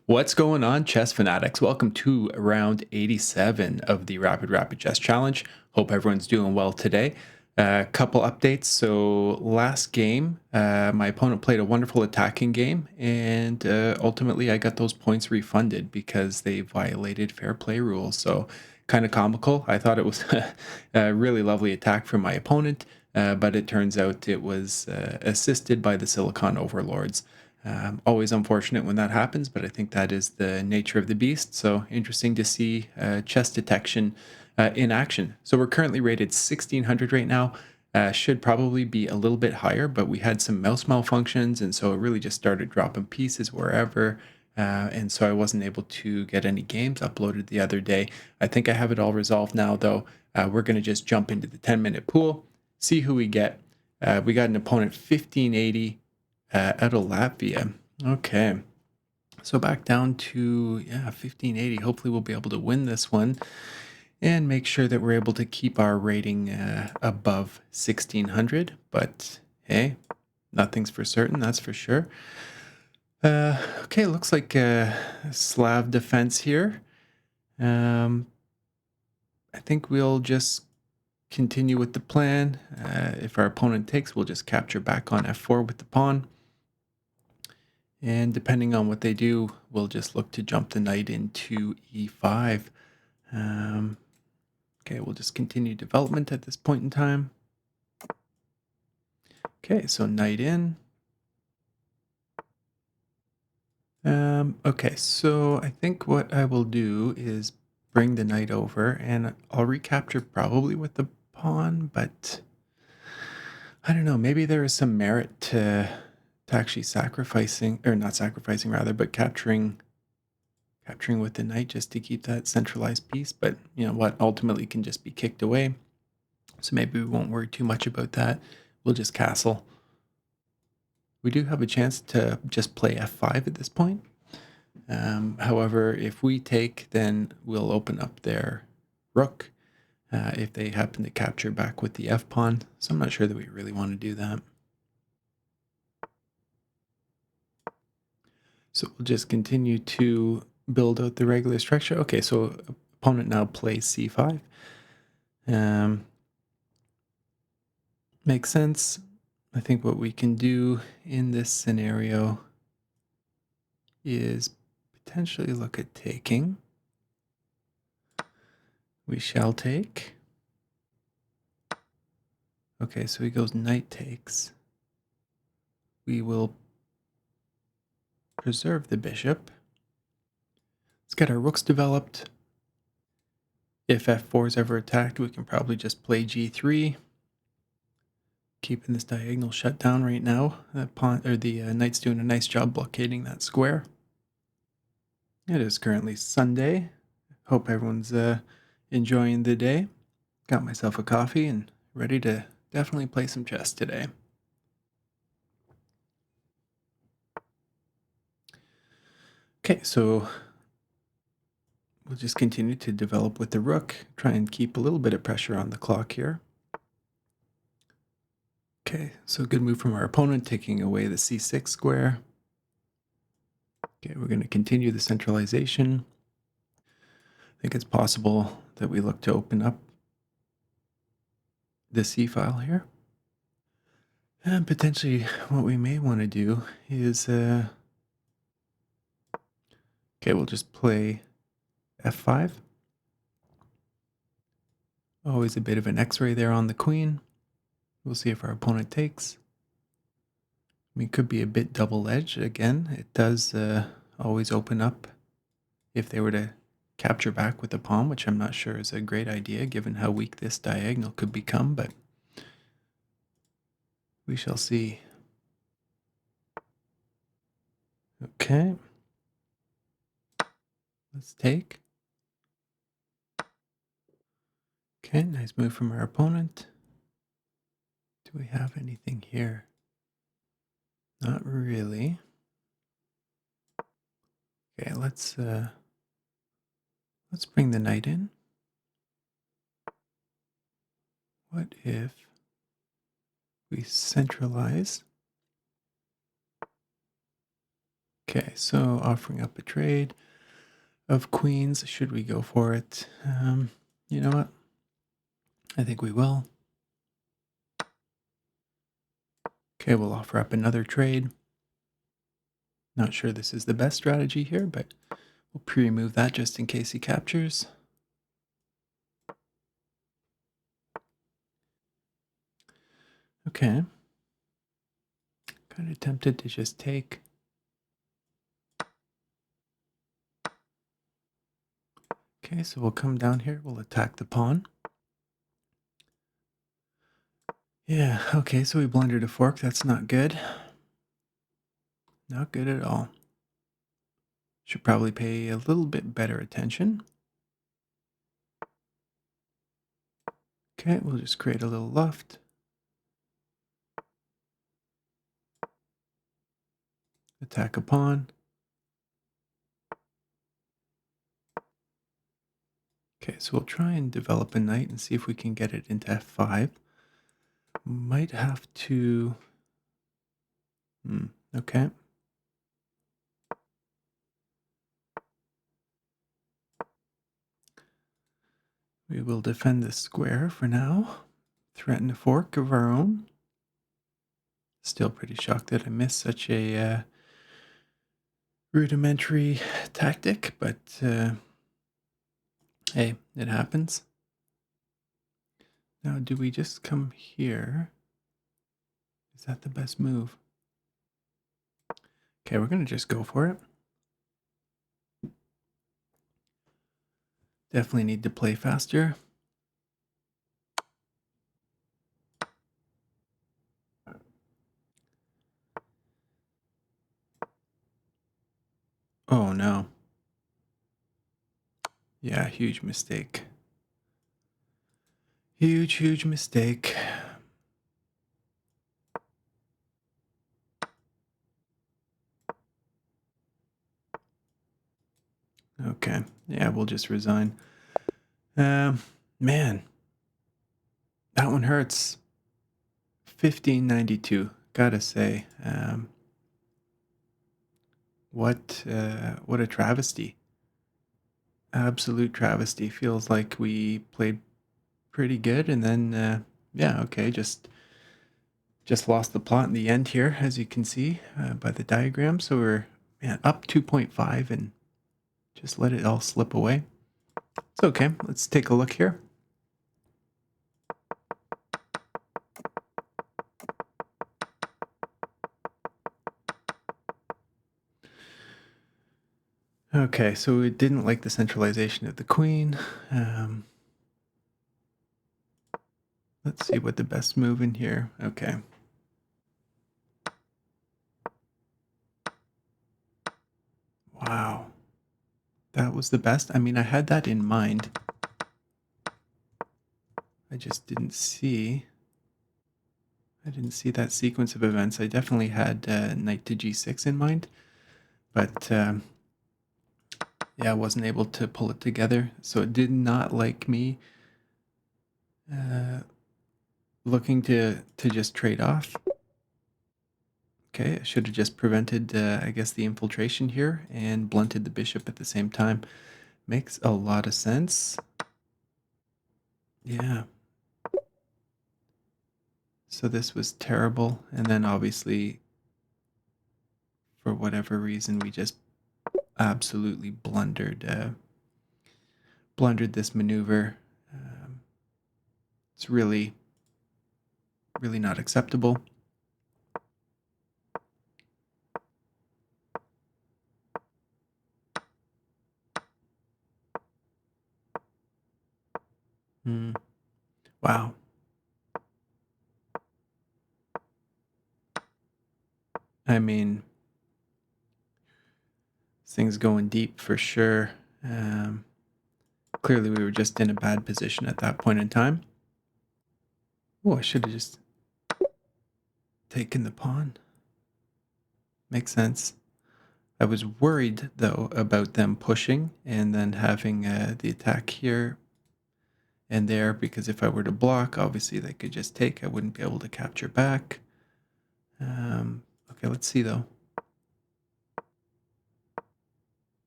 What's going on, chess fanatics? Welcome to round 87 of the Rapid Chess Challenge. Hope everyone's doing well today. A couple updates. So, last game, my opponent played a wonderful attacking game, and ultimately I got those points refunded because they violated fair play rules. So, kind of comical. I thought it was a really lovely attack from my opponent, but it turns out it was assisted by the Silicon Overlords. Always unfortunate when that happens, but I think that is the nature of the beast. So interesting to see chess detection in action. So we're currently rated 1600 right now. Should probably be a little bit higher, but we had some mouse malfunctions, and so it really just started dropping pieces wherever. And so I wasn't able to get any games uploaded the other day. I think I have it all resolved now, though. We're going to just jump into the 10-minute pool, see who we get. We got an opponent 1580 out of Latvia. Okay. So back down to, 1580. Hopefully we'll be able to win this one and make sure that we're able to keep our rating above 1600. But hey, nothing's for certain, that's for sure. Okay, looks like Slav defense here. I think we'll just continue with the plan. If our opponent takes, we'll just capture back on f4 with the pawn. And depending on what they do, we'll just look to jump the knight into e5. Okay, we'll just continue development at this point in time. Okay, so knight in. Okay, so I think what I will do is bring the knight over, and I'll recapture probably with the pawn, but I don't know, maybe there is some merit to actually sacrificing, or not sacrificing rather, but capturing with the knight just to keep that centralized piece, but you know what, ultimately can just be kicked away. So maybe we won't worry too much about that. We'll just castle. We do have a chance to just play f5 at this point. However, if we take, then we'll open up their rook if they happen to capture back with the f-pawn. So I'm not sure that we really want to do that. So we'll just continue to build out the regular structure. Okay, so opponent now plays c5. Makes sense. I think what we can do in this scenario is potentially look at taking. We shall take. Okay, so he goes knight takes. We will preserve the bishop. Let's get our rooks developed. If f4 is ever attacked, we can probably just play g3. Keeping this diagonal shut down right now. The knight's doing a nice job blockading that square. It is currently Sunday. Hope everyone's enjoying the day. Got myself a coffee and ready to definitely play some chess today. Okay, so we'll just continue to develop with the rook, try and keep a little bit of pressure on the clock here. Okay, so good move from our opponent, taking away the c6 square. Okay, we're going to continue the centralization. I think it's possible that we look to open up the c file here. And potentially what we may want to do is, okay, we'll just play f5. Always a bit of an x-ray there on the queen. We'll see if our opponent takes. I mean, it could be a bit double-edged. Again, it does always open up if they were to capture back with the pawn, which I'm not sure is a great idea given how weak this diagonal could become, but we shall see. Okay. Let's take. Okay, nice move from our opponent. Do we have anything here? Not really. Okay, let's bring the knight in. What if we centralize? Okay, so offering up a trade of queens. Should we go for it? You know what? I think we will. Okay, we'll offer up another trade. Not sure this is the best strategy here, but we'll pre-remove that just in case he captures. Okay. Kind of tempted to just take. Okay, so we'll come down here. We'll attack the pawn. Yeah, okay, so we blundered a fork. That's not good. Not good at all. Should probably pay a little bit better attention. Okay, we'll just create a little luft. Attack a pawn. Okay, so we'll try and develop a knight and see if we can get it into f5. Might have to... okay. We will defend this square for now. Threaten a fork of our own. Still pretty shocked that I missed such a rudimentary tactic, but hey, it happens. Now, do we just come here? Is that the best move? Okay, we're going to just go for it. Definitely need to play faster. Oh no. Yeah, huge mistake. Huge mistake. Okay, yeah, we'll just resign. Man, that one hurts. 1592, gotta say. What a travesty. Absolute travesty. Feels like we played pretty good and then yeah, okay, just lost the plot in the end here, as you can see by the diagram. So we're up 2.5 and just let it all slip away. It's okay. Let's take a look here. Okay, so we didn't like the centralization of the queen. Let's see what the best move in here. Okay. Wow. That was the best. I mean, I had that in mind. I just didn't see. I didn't see that sequence of events. I definitely had knight to g6 in mind, but yeah, I wasn't able to pull it together. So it did not like me looking to just trade off. Okay, I should have just prevented, I guess, the infiltration here and blunted the bishop at the same time. Makes a lot of sense. Yeah. So this was terrible. And then obviously, for whatever reason, we just absolutely blundered this maneuver. It's really not acceptable. Wow. I mean, this thing's going deep for sure. Clearly, we were just in a bad position at that point in time. Oh, I should have just taken the pawn. Makes sense. I was worried, though, about them pushing and then having the attack here and there, because if I were to block, obviously they could just take. I wouldn't be able to capture back. Okay, let's see, though.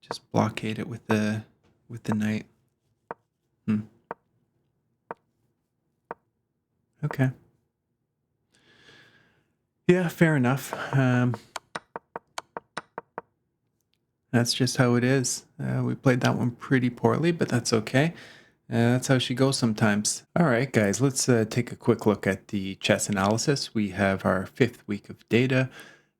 Just blockade it with the knight. Okay. Yeah, fair enough. That's just how it is. We played that one pretty poorly, but that's okay. That's how she goes sometimes. All right, guys, let's take a quick look at the chess analysis. We have our 5th week of data.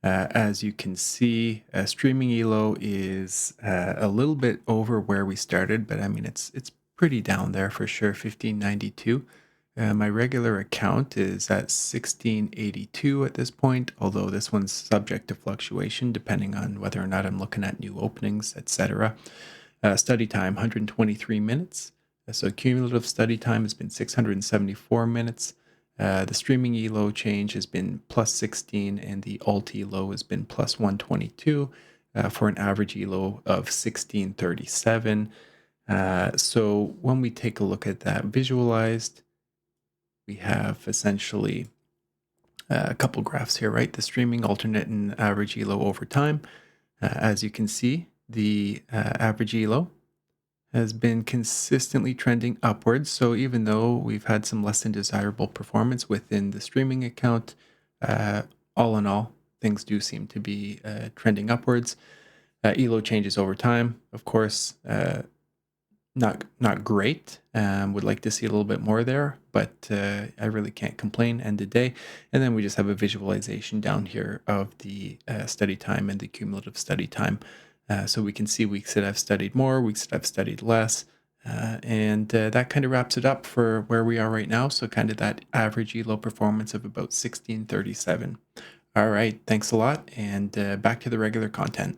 As you can see, streaming elo is a little bit over where we started, but I mean, it's pretty down there for sure, 1592. My regular account is at 1682 at this point, although this one's subject to fluctuation depending on whether or not I'm looking at new openings, etc. Study time, 123 minutes. So cumulative study time has been 674 minutes. The streaming elo change has been plus 16, and the alt elo has been plus 122 for an average elo of 1637. So when we take a look at that visualized, we have essentially a couple graphs here, right? The streaming, alternate, and average elo over time. As you can see, the average elo has been consistently trending upwards. So even though we've had some less than desirable performance within the streaming account, uh, all in all, things do seem to be trending upwards. Elo changes over time, of course, not great. Would like to see a little bit more there, but I really can't complain end of day. And then we just have a visualization down here of the study time and the cumulative study time. So we can see weeks that I've studied more, weeks that I've studied less. And that kind of wraps it up for where we are right now. So kind of that average elo performance of about 1637. All right, thanks a lot, and back to the regular content.